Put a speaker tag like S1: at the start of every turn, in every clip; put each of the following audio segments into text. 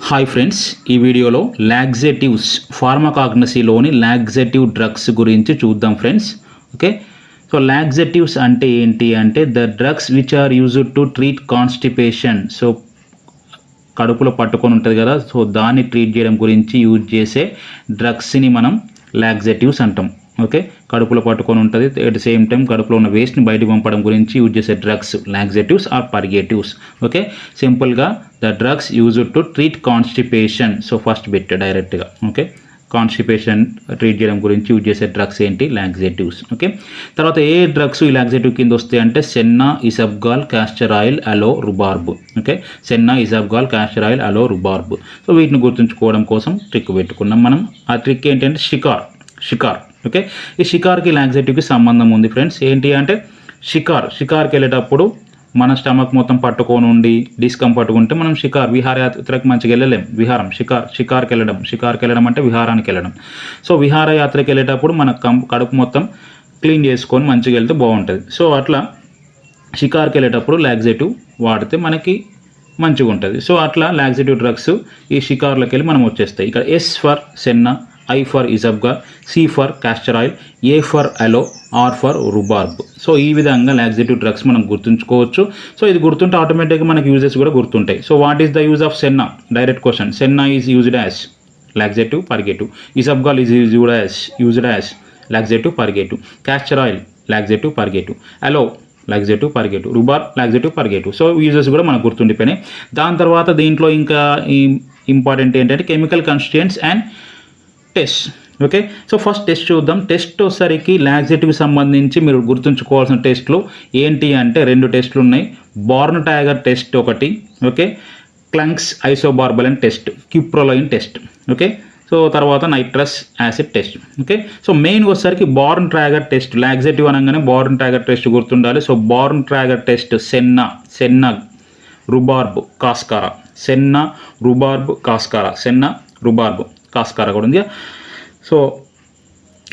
S1: Hi friends, ఈ వీడియోలో laxatives ఫార్మకాగ్నసీలోని laxative drugs గురించి చూద్దాం ఫ్రెండ్స్. ఓకే, సో లాక్సేటివ్స్ అంటే ఏంటి అంటే the drugs which are used to treat constipation. So కడుపులో పట్టుకొని ఉంటుంది కదా, సో దాన్ని ట్రీట్ చేయడం గురించి యూజ్ చేసే డ్రగ్స్ని మనం లాక్సేటివ్స్ అంటాం. ఓకే, కడుపులో పట్టుకొని ఉంటుంది, అట్ ద సేమ్ టైం కడుపులో ఉన్న వేస్ట్ని బయటకు పంపడం గురించి యూజ్ చేసే డ్రగ్స్ లాక్సేటివ్స్ ఆర్ పర్గేటివ్స్. ఓకే, సింపుల్గా the drugs used to treat constipation. So first bit డైరెక్ట్గా ఓకే, కాన్స్టిపేషన్ ట్రీట్ చేయడం గురించి యూజ్ చేసే డ్రగ్స్ ఏంటి? లాక్సేటివ్స్. ఓకే, తర్వాత ఏ డ్రగ్స్ ఈ లాక్సేటివ్ కింద వస్తాయి అంటే సెన్నా, ఇసబ్గాల్, క్యాస్టర్ ఆయిల్, అలో, రుబార్బ్. ఓకే, సెన్నా, ఇసబ్గాల్, క్యాస్టర్ ఆయిల్, అలో, రుబార్బ్. సో వీటిని గుర్తుంచుకోవడం కోసం ట్రిక్ పెట్టుకున్నాం మనం. ఆ ట్రిక్ ఏంటంటే షికార్. ఓకే, ఈ షికార్కి లాక్సేటివ్కి సంబంధం ఉంది ఫ్రెండ్స్. ఏంటి అంటే షికార్కి వెళ్ళేటప్పుడు మన స్టమక్ మొత్తం పట్టుకొని ఉండి డిస్కంఫర్ట్ ఉంటే మనం విహారయాత్రకు మంచిగా వెళ్ళలేం. షికార్కి వెళ్ళడం అంటే విహారానికి వెళ్ళడం. సో విహారయాత్రకి వెళ్ళేటప్పుడు మన కడుపు మొత్తం క్లీన్ చేసుకొని మంచిగా వెళ్తే బాగుంటుంది. సో అట్లా షికార్కి వెళ్ళేటప్పుడు లాక్సేటివ్ వాడితే మనకి మంచిగా ఉంటుంది. సో అట్లా లాక్సేటివ్ డ్రగ్స్ ఈ షికార్లోకి వెళ్ళి మనం వచ్చేస్తాయి. ఇక్కడ S for senna, I for isabgol, C for castor oil, A for aloe, R for rhubarb. So ఈ విధంగా లాక్సేటివ్ డ్రగ్స్ మనం గుర్తుంచుకోవచ్చు. సో ఇది గుర్తుంటే ఆటోమేటిక్గా మనకి యూజెస్ కూడా గుర్తుంటాయి. So what is the use of senna? Direct question. Senna is used as laxative purgative, isabgol is used as laxative purgative, castor oil laxative purgative, aloe laxative purgative, rhubarb laxative purgative. So uses కూడా మనకు గుర్తుండిపోయినాయి. దాని తర్వాత దీంట్లో ఇంకా important ఏంటంటే chemical constituents and test. Okay, so first test చూద్దాం. Test వచ్చేసరికి లాక్సేటివ్కి సంబంధించి మీరు గుర్తుంచుకోవాల్సిన టెస్ట్లు ఏంటి అంటే 2 టెస్ట్లు ఉన్నాయి. బార్న్ టైగర్ టెస్ట్ ఒకటి, okay, Klunge's isobarbaloin test, cupraloin test. Okay, so తర్వాత nitrous acid test. Okay, so main వచ్చేసరికి బార్న్ ట్రాగర్ టెస్ట్. లాక్సేటివ్ అనగానే బార్న్ ట్రాగర్ టెస్ట్ గుర్తుండాలి. So Borntrager test senna, rhubarb, cascara, senna, rhubarb, cascara, senna, rhubarb, cascara కూడా ఉంది. So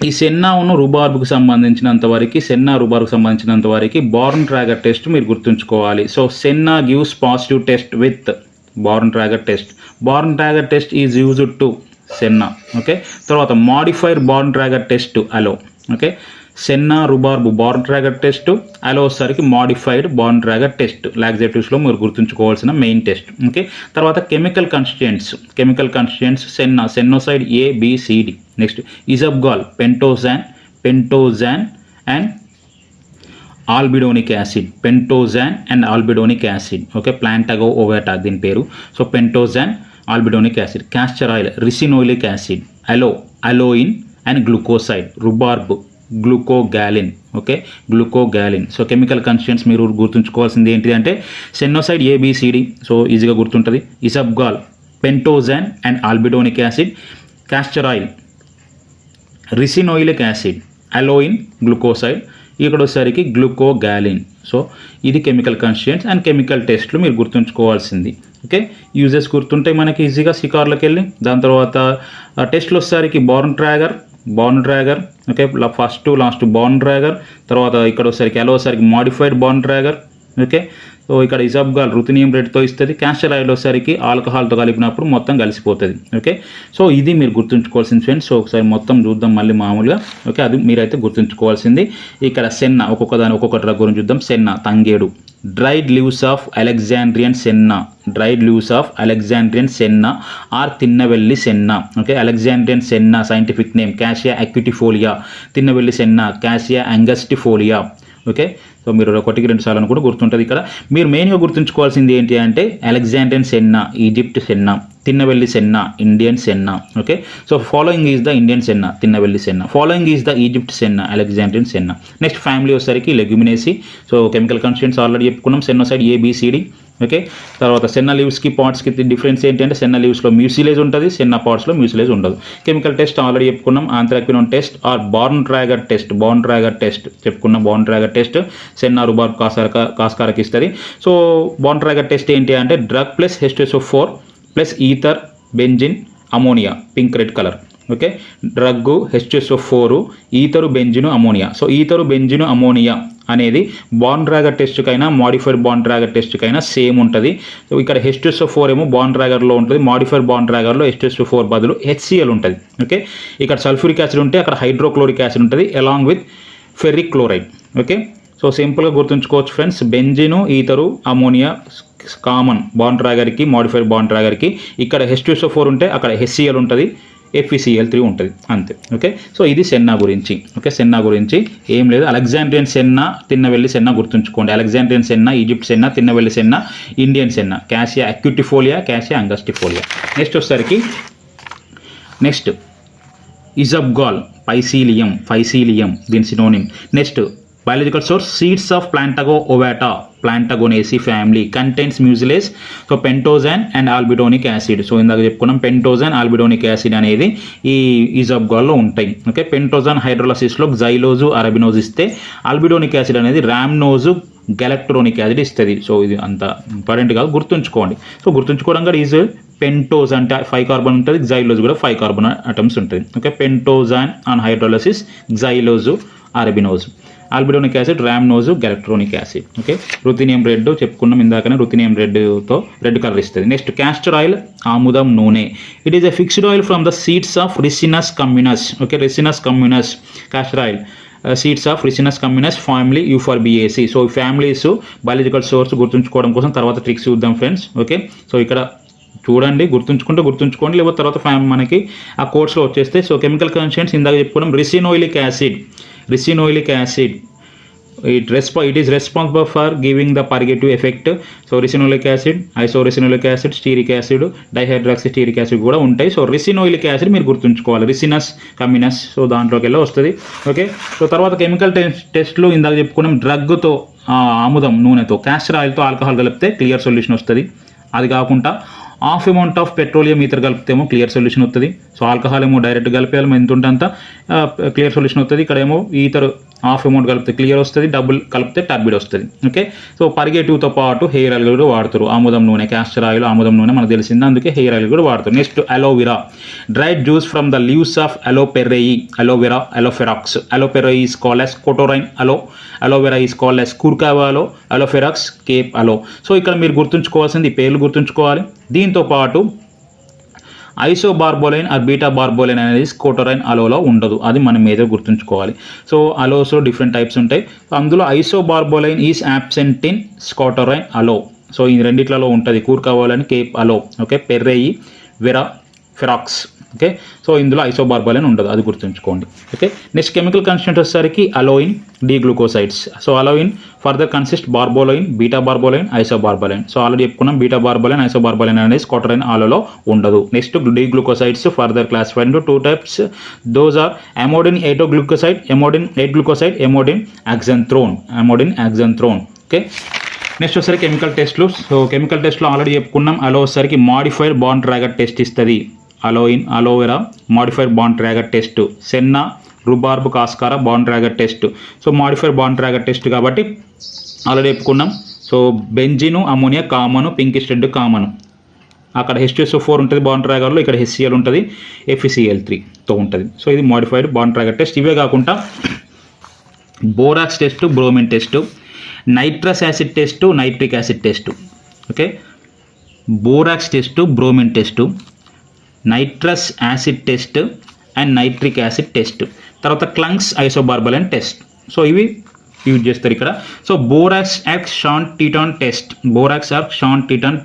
S1: ఈ సెన్నాను రుబార్బ్కి సంబంధించినంత వరకు born Trager test మీరు గుర్తుంచుకోవాలి. So senna gives positive test with Borntrager test. Borntrager test is used to senna. Okay, తర్వాత modified Borntrager test aloe. Okay, senna, rhubarb Borntrager test, aloe వచ్చేసరికి modified Borntrager test. లాక్సేటివ్స్లో మీరు గుర్తుంచుకోవాల్సిన main test. Okay, తర్వాత chemical constituents sennoside ABCD. Next isabgol pentosan and aldobionic acid. Okay, plantago ovata దీని పేరు. So pentosan, aldobionic acid. Castor oil ricinoleic acid, అలోయిన్ and glucoside. Rhubarb glucogallin. Okay, glucogallin. So chemical constituents మీరు గుర్తుంచుకోవాల్సింది ఏంటి అంటే sennoside ABCD, so ఈజీగా గుర్తుంటుంది. Isabgol, pentosan and aldobionic acid, castor oil, ricinoleic acid, aloin, glucoside. ఇక్కడ వచ్చేసరికి గ్లూకోగాలిన్. సో ఇది chemical constituents and chemical టెస్ట్లు మీరు గుర్తుంచుకోవాల్సింది. ఓకే, యూజెస్ గుర్తుంటాయి మనకి ఈజీగా షికార్లోకి వెళ్ళి. దాని తర్వాత టెస్ట్లు వచ్చేసరికి Borntrager. Okay, first to last Borntrager. తర్వాత ఇక్కడ వచ్చేసరికి అలో వచ్చేసరికి modified Borntrager. Okay, so ఇక్కడ ఇసబ్గాల్ రుథినియం రేట్తో ఇస్తుంది. క్యాస్టర్ ఆయిల్ వచ్చేసరికి ఆల్కహాల్తో కలిపినప్పుడు మొత్తం కలిసిపోతుంది. ఓకే, సో ఇది మీరు గుర్తుంచుకోవాల్సింది ఫ్రెండ్స్. సో ఒకసారి మొత్తం చూద్దాం మళ్ళీ మామూలుగా. ఓకే, అది మీరైతే గుర్తుంచుకోవాల్సింది. ఇక్కడ సెన్నా ఒక్కొక్క డ్రగ్ గురించి చూద్దాం. సెన్నా తంగేడు, dried leaves of Alexandrian senna or Tinnevelly senna. Okay, Alexandrian senna scientific name cassia acutifolia, Tinnevelly senna cassia angustifolia. Okay, so మీరు 1-2 సార్లు కూడా గుర్తుంటుంది. ఇక్కడ మీరు మెయిన్గా గుర్తుంచుకోవాల్సింది ఏంటి అంటే Alexandrian senna Egypt senna, Tinnevelly senna Indian senna. Okay, so following is the Indian senna Tinnevelly senna, following is the Egypt senna Alexandrian senna. Next family వచ్చేసరికి leguminosae. So chemical constituents already చెప్పుకున్నాం. Sennoside ABCD. ఓకే, తర్వాత సెన్నా లీవ్స్కి పార్ట్స్కి difference ఏంటంటే సెన్నా లీవ్స్లో mucilage ఉంటుంది, senna పార్ట్స్లో mucilage ఉండదు. Chemical test already చెప్పుకున్నాం. Anthraquinone test or Borntrager test చెప్పుకున్నాం. Borntrager test senna, rhubarb, కాస్కారాకి ఇస్తుంది. సో బార్న్ ట్రాగర్ టెస్ట్ ఏంటి అంటే drug plus H2SO4 plus ether, benzene, ammonia, pink red colour. Okay, drug H2SO4, ether, benzene, ammonia. So ether, benzene, ammonia అనేది Borntrager టెస్ట్కైనా modified Borntrager టెస్ట్కైనా same ఉంటుంది. So ఇక్కడ H2SO4 ఏమో bond డ్రాగర్లో ఉంటుంది, modified bond డ్రాగర్లో H2SO4 బదులు HCl ఉంటుంది. Okay, ఇక్కడ సల్ఫ్యూరిక్ యాసిడ్ ఉంటే అక్కడ హైడ్రోక్లోరిక్ యాసిడ్ ఉంటుంది along with ferric chloride. Okay, so సింపుల్గా గుర్తుంచుకోవచ్చు friends, benzene, ether, ammonia common బాండ్ డ్రాగర్కి, మాడిఫైడ్ బాండ్ డ్రాగర్కి. ఇక్కడ H2SO4 ఉంటే అక్కడ HCl ఉంటుంది, FeCl3 ఉంటుంది, అంతే. ఓకే, సో ఇది సెన్నా గురించి. ఓకే, సెన్నా గురించి ఏం లేదు. అలెగ్జాండ్రియన్ సెన్నా, తిన్నవెల్లి సెన్నా గుర్తుంచుకోండి. Alexandrian senna, Egypt senna, Tinnevelly senna, Indian senna, cassia acutifolia, cassia angustifolia. Next వచ్చేసరికి ఇజబ్గాల్, ఫైసీలియం దీని synonym. Next biological source seeds of plantago ovata, plantaginaceae family, contains mucilage, so pentosan and aldobionic acid. So ఇందాక చెప్పుకున్నాం పెంటోజాన్, aldobionic acid అనేది ఈ ఇజబ్గాల్లో ఉంటాయి. Okay, పెంటోజాన్ హైడ్రోలసిస్లో జైలోజు, అరబినోజ్ ఇస్తే ఆల్బిడోనిక్ acid అనేది రామ్నోజు, galacturonic acid ఇస్తుంది. సో ఇది అంత ఇంపార్టెంట్ కాదు, గుర్తుంచుకోండి. సో గుర్తుంచుకోవడం కూడా ఈజ్ పెంటోజ్ అంటే 5 కార్బన్ ఉంటుంది, జైలోజ్ కూడా 5 కార్బన్ అటమ్స్ ఉంటుంది. Okay, pentosan on hydrolysis, xylose, arabinose, aldobionic acid, rhamnose, galacturonic acid. Okay, ruthenium red చెప్పుకున్నాం ఇందాకనే, రుథినియం రెడ్తో రెడ్ కలర్ ఇస్తుంది. నెక్స్ట్ క్యాస్టర్ ఆయిల్, ఆముదం నూనె. It is a fixed oil from the seeds of ricinus communis. Okay, ricinus communis castor oil, seeds of ricinus communis family euphorbiaceae. So families biological source గుర్తుంచుకోవడం కోసం తర్వాత tricks చూద్దాం friends. Okay, so ఇక్కడ చూడండి, గుర్తుంచుకోండి, లేకపోతే తర్వాత మనకి ఆ కోర్స్లో వచ్చేస్తే. సో కెమికల్ కాన్స్టిట్యూయెంట్స్ ఇందాక చెప్పుకున్నాం. Ricinoleic acid it is responsible for giving the purgative effect. So ricinoleic acid, isoricinoleic acid, stearic acid, dihydroxystearic acid కూడా ఉంటాయి. సో రిసినోయిలిక్ యాసిడ్ మీరు గుర్తుంచుకోవాలి, రిసినస్ కమ్యునస్, సో దాంట్లోకి వెళ్ళి వస్తుంది. ఓకే, సో తర్వాత కెమికల్ టెస్ట్లు ఇందాక చెప్పుకున్నాం. డ్రగ్తో, ఆముదం నూనెతో, క్యాస్టర్ ఆయిల్తో ఆల్కహాల్ కలిపితే క్లియర్ సొల్యూషన్ వస్తుంది. అది కాకుండా half amount of petroleum ether కలిపితేమో క్లియర్ సొల్యూషన్ వస్తుంది. సో ఆల్కహాల్ ఏమో డైరెక్ట్ కలిపేయాలి, ఎంత ఉంటే అంత క్లియర్ సొల్యూషన్ వస్తుంది. ఇక్కడ ఏమో ఈథర్ హాఫ్ అమౌంట్ కలిపితే క్లియర్ వస్తుంది, డబుల్ కలిపితే టర్బిడ్ వస్తుంది. ఓకే, సో పర్గేటివ్తో పాటు హెయిర్ ఆయిల్ కూడా వాడతారు. ఆముదం నూనె, క్యాస్టర్ ఆయిల్, ఆముదం నూనె మనకు తెలిసింది, అందుకే హెయిర్ ఆయిల్ కూడా వాడతారు. Next aloe vera, dried juice from the leaves of aloe perryi, aloe vera, aloe ferox. Aloe perryi is called as socotrine aloe, aloe vera is called as curacao aloe, aloe ferox cape aloe. So ఇక్కడ మీరు గుర్తుంచుకోవాల్సింది ఈ పేర్లు గుర్తుంచుకోవాలి. దీంతో పాటు ఐసోబార్బోలైన్ ఆర్ బీటా బార్బోలైన్ అనేది కోటోరైన్ అలోలో ఉండదు, అది మనం ఏదో గుర్తుంచుకోవాలి. సో అలోస్లో డిఫరెంట్ టైప్స్ ఉంటాయి. అందులో isobarbaloin is absent in socotrine aloe. So ఈ రెండిట్లలో ఉంటుంది, కూర్కావాలని cape aloe. Okay, perryi, vera, ferox. Okay, so ఇందులో ఐసోబార్బోలైన్ ఉండదు, అది గుర్తుంచుకోండి. ఓకే, నెక్స్ట్ కెమికల్ కాన్స్టిట్యూయెంట్ వచ్చేసరికి aloin, deglucosides. So aloin further consist barbaloin, beta barbaloin, isobarbaloin. So already చెప్పుకున్నాం బీటా బార్బోలైన్, ఐసోబార్బోలైన్ అనేది కోటరైన్ ఆలోలో ఉండదు. Next deglucosides further classified into 2 types. Those are emodin eight glucoside, emodin eight glucoside, emodin oxanthrone. Okay, next వచ్చేసరికి chemical టెస్ట్లు. So chemical టెస్ట్లో already చెప్పుకున్నాం. Aloe వచ్చేసరికి modified Borntrager test ఇస్తుంది, aloin, aloe vera modified Borntrager test. Senna, rhubarb, cascara Borntrager test. So modified Borntrager test కాబట్టి already చెప్పుకున్నాం. So benzene, ammonia common, pinkish red common. అక్కడ H2SO4 ఉంటుంది bond డ్రాగర్లో, ఇక్కడ HCl ఉంటుంది, FeCl3తో ఉంటుంది. So ఇది modified Borntrager test. ఇవే కాకుండా borax test, bromine test, nitrous acid test, nitric acid test. Okay, borax test, bromine test, nitrous acid test and nitric acid test. తర్వాత Klunge's isobarbaloin test. So ఇవి use చేస్తారు ఇక్కడ. So borax యాక్స్ Schoenteten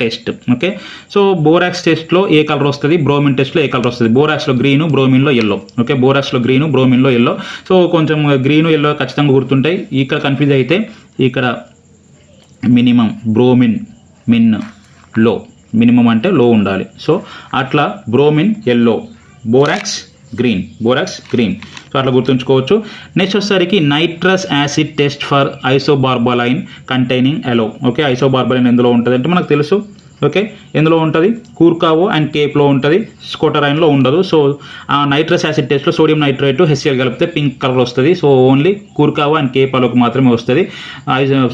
S1: test. Okay, so borax టెస్ట్లో ఏ colour వస్తుంది, bromine టెస్ట్లో ఏ కలర్ వస్తుంది. బోరాక్స్లో గ్రీను, బ్రోమిన్లో ఎల్లో. ఓకే, బోరాక్స్లో గ్రీను, బ్రోమిన్లో ఎల్లో. సో కొంచెం గ్రీను, ఎల్లో ఖచ్చితంగా గుర్తుంటాయి. ఇక్కడ కన్ఫ్యూజ్ అయితే ఇక్కడ మినిమం బ్రోమిన్ లో, మినిమం అంటే లో ఉండాలి. సో అట్లా bromine yellow, borax green. So అట్లా గుర్తుంచుకోవచ్చు. నెక్స్ట్ వచ్చేసరికి nitrous acid test for isobarbaloin containing aloe. Okay, isobarbaloin ఎందులో ఉంటుంది అంటే మనకు తెలుసు. ఓకే, ఎందులో ఉంటుంది, కూర్కావో అండ్ కేప్లో ఉంటుంది, స్కోటరైన్లో ఉండదు. సో ఆ నైట్రస్ యాసిడ్ టెస్ట్లో సోడియం నైట్రేట్, HCl కలిపితే పింక్ కలర్ వస్తుంది. So only curacao and cape అలోకి మాత్రమే వస్తుంది,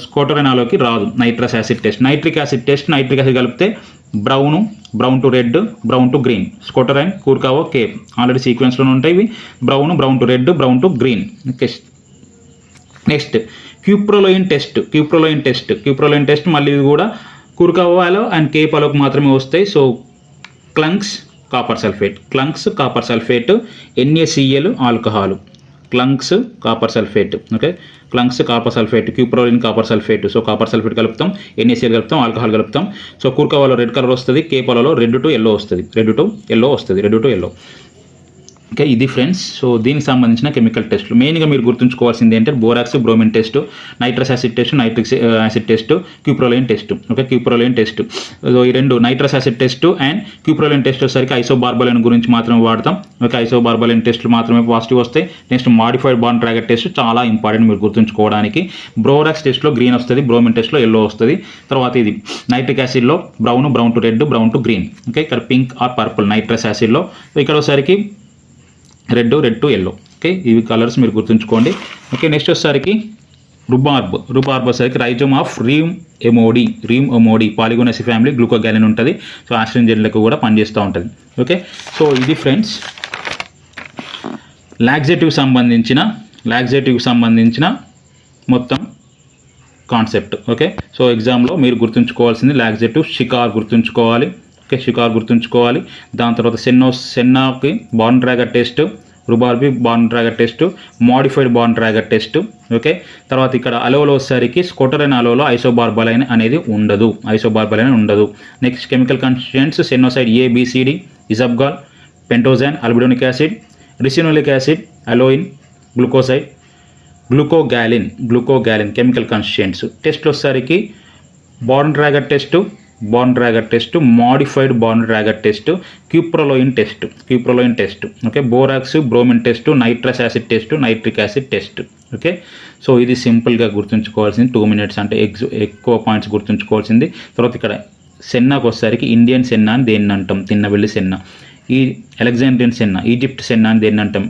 S1: స్కోటరైన్ అలోకి రాదు nitrous acid test. Nitric acid కలిపితే brown to red, brown to green. Socotrine, curacao, cape already సీక్వెన్స్లోనే ఉంటాయి ఇవి. Brown to red, brown to green. Next cupraloin test మళ్ళీ ఇది కూడా కుర్కావాలో అండ్ కేపాలోకి మాత్రమే వస్తాయి. So Klunge's copper sulphate NaCl alcohol, Klunge's copper sulphate, okay, Klunge's copper sulphate, cupraloin copper sulphate. So copper sulphate కలుపుతాం, NaCl కలుపుతాం, alcohol కలుపుతాం. So curacao aloe red colour వస్తుంది, కేపాలలో రెడ్ టు ఎల్లో వస్తుంది. ఓకే, ఇది ఫ్రెండ్స్. సో దీనికి సంబంధించిన కెమికల్ టెస్ట్లు మెయిన్గా మీరు గుర్తుంచుకోవాల్సింది ఏంటంటే borax bromine test, nitrous acid test, nitric acid test, cupraloin test. Okay, cupraloin test. So ఈ రెండు nitrous acid test and cupraloin test వచ్చేసరికి ఐసోబార్బలిన్ గురించి మాత్రమే వాడతాం. ఓకే, ఐసోబార్బలిన్ టెస్ట్లు మాత్రమే పాజిటివ్ వస్తాయి. Next modified bond Trager test చాలా ఇంపార్టెంట్ మీరు గుర్తుంచుకోవడానికి. బోరాక్స్ టెస్ట్లో గ్రీన్ వస్తుంది, బ్రోమిన్ టెస్ట్లో ఎల్లో వస్తుంది. తర్వాత ఇది నైట్రిక్ యాసిడ్లో brown to red, brown to green. Okay, ఇక్కడ పింక్ ఆర్ పర్పుల్ నైట్రస్ యాసిడ్లో. ఇక్కడ వచ్చేసరికి రెడ్ టు ఎల్లో. ఓకే, ఇవి కలర్స్ మీరు గుర్తుంచుకోండి. ఓకే, నెక్స్ట్ వచ్చేసరికి రుబార్బ్ వచ్చేసరికి rhizome of rheum emodi polygonaceae family glucogallin ఉంటుంది. సో ఆస్ట్రింజెంట్లకు కూడా పనిచేస్తూ ఉంటుంది. ఓకే, సో ఇది ఫ్రెండ్స్ లాక్సేటివ్ సంబంధించిన మొత్తం కాన్సెప్ట్. ఓకే, సో ఎగ్జామ్లో మీరు గుర్తుంచుకోవాల్సింది లాక్సేటివ్ షికార్ గుర్తుంచుకోవాలి. ఓకే, షికార్ గుర్తుంచుకోవాలి. దాని తర్వాత సెన్నాకి బాండ్ ట్రాగర్ టెస్ట్, రుబార్బి Borntrager test, modified Borntrager test. Okay, తర్వాత ఇక్కడ అలోలో వచ్చేసరికి స్కోటరైన్ అలోలో ఐసోబార్బలైన్ అనేది ఉండదు. Next chemical constituents sennoside ABCD, isabgol, pentosan, aldobionic acid, ricinoleic acid, aloin, glucoside, glucogallin chemical constituents. టెస్ట్లు వచ్చేసరికి Borntrager test, modified Borntrager test, cupraloin test. Okay, borax bromine test, nitrous acid test, nitric acid test. Okay, so ఇది సింపుల్గా గుర్తుంచుకోవాల్సింది 2 minutes అంటే ఎక్కువ points గుర్తుంచుకోవాల్సింది. తర్వాత ఇక్కడ సెన్నాకు వచ్చేసరికి ఇండియన్ సెన్నా అని దేన్ని అంటాం, తిన్నవెల్లి సెన్నా. ఈ అలెగ్జాండ్రియన్ సెన్నా, ఈజిప్ట్ సెన్నా అని దేన్ని అంటాం,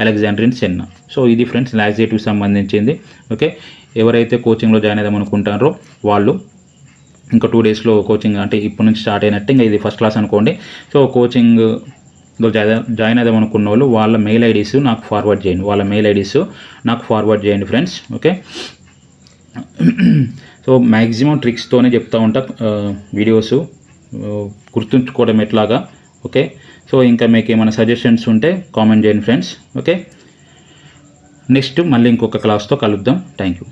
S1: అలెగ్జాండ్రియన్ సెన్నా. సో ఇది ఫ్రెండ్స్ లాక్సేటివ్ సంబంధించింది. ఓకే, ఎవరైతే కోచింగ్లో జాయిన్ అవుదాం అనుకుంటారో వాళ్ళు ఇంకా 2 daysలో కోచింగ్ అంటే ఇప్పటి నుంచి స్టార్ట్ అయినట్టు, ఇంకా ఇది ఫస్ట్ క్లాస్ అనుకోండి. సో కోచింగ్లో జాయిన్ అవుదాం అనుకున్న వాళ్ళు వాళ్ళ మెయిల్ ఐడీస్ నాకు ఫార్వర్డ్ చేయండి ఫ్రెండ్స్. ఓకే, సో మ్యాక్సిమం ట్రిక్స్తోనే చెప్తూ ఉంటా వీడియోస్ గుర్తుంచుకోవడం ఎట్లాగా. ఓకే, సో ఇంకా మీకు ఏమైనా సజెషన్స్ ఉంటే కామెంట్ చేయండి ఫ్రెండ్స్. ఓకే, నెక్స్ట్ మళ్ళీ ఇంకొక క్లాస్తో కలుద్దాం. Thank you.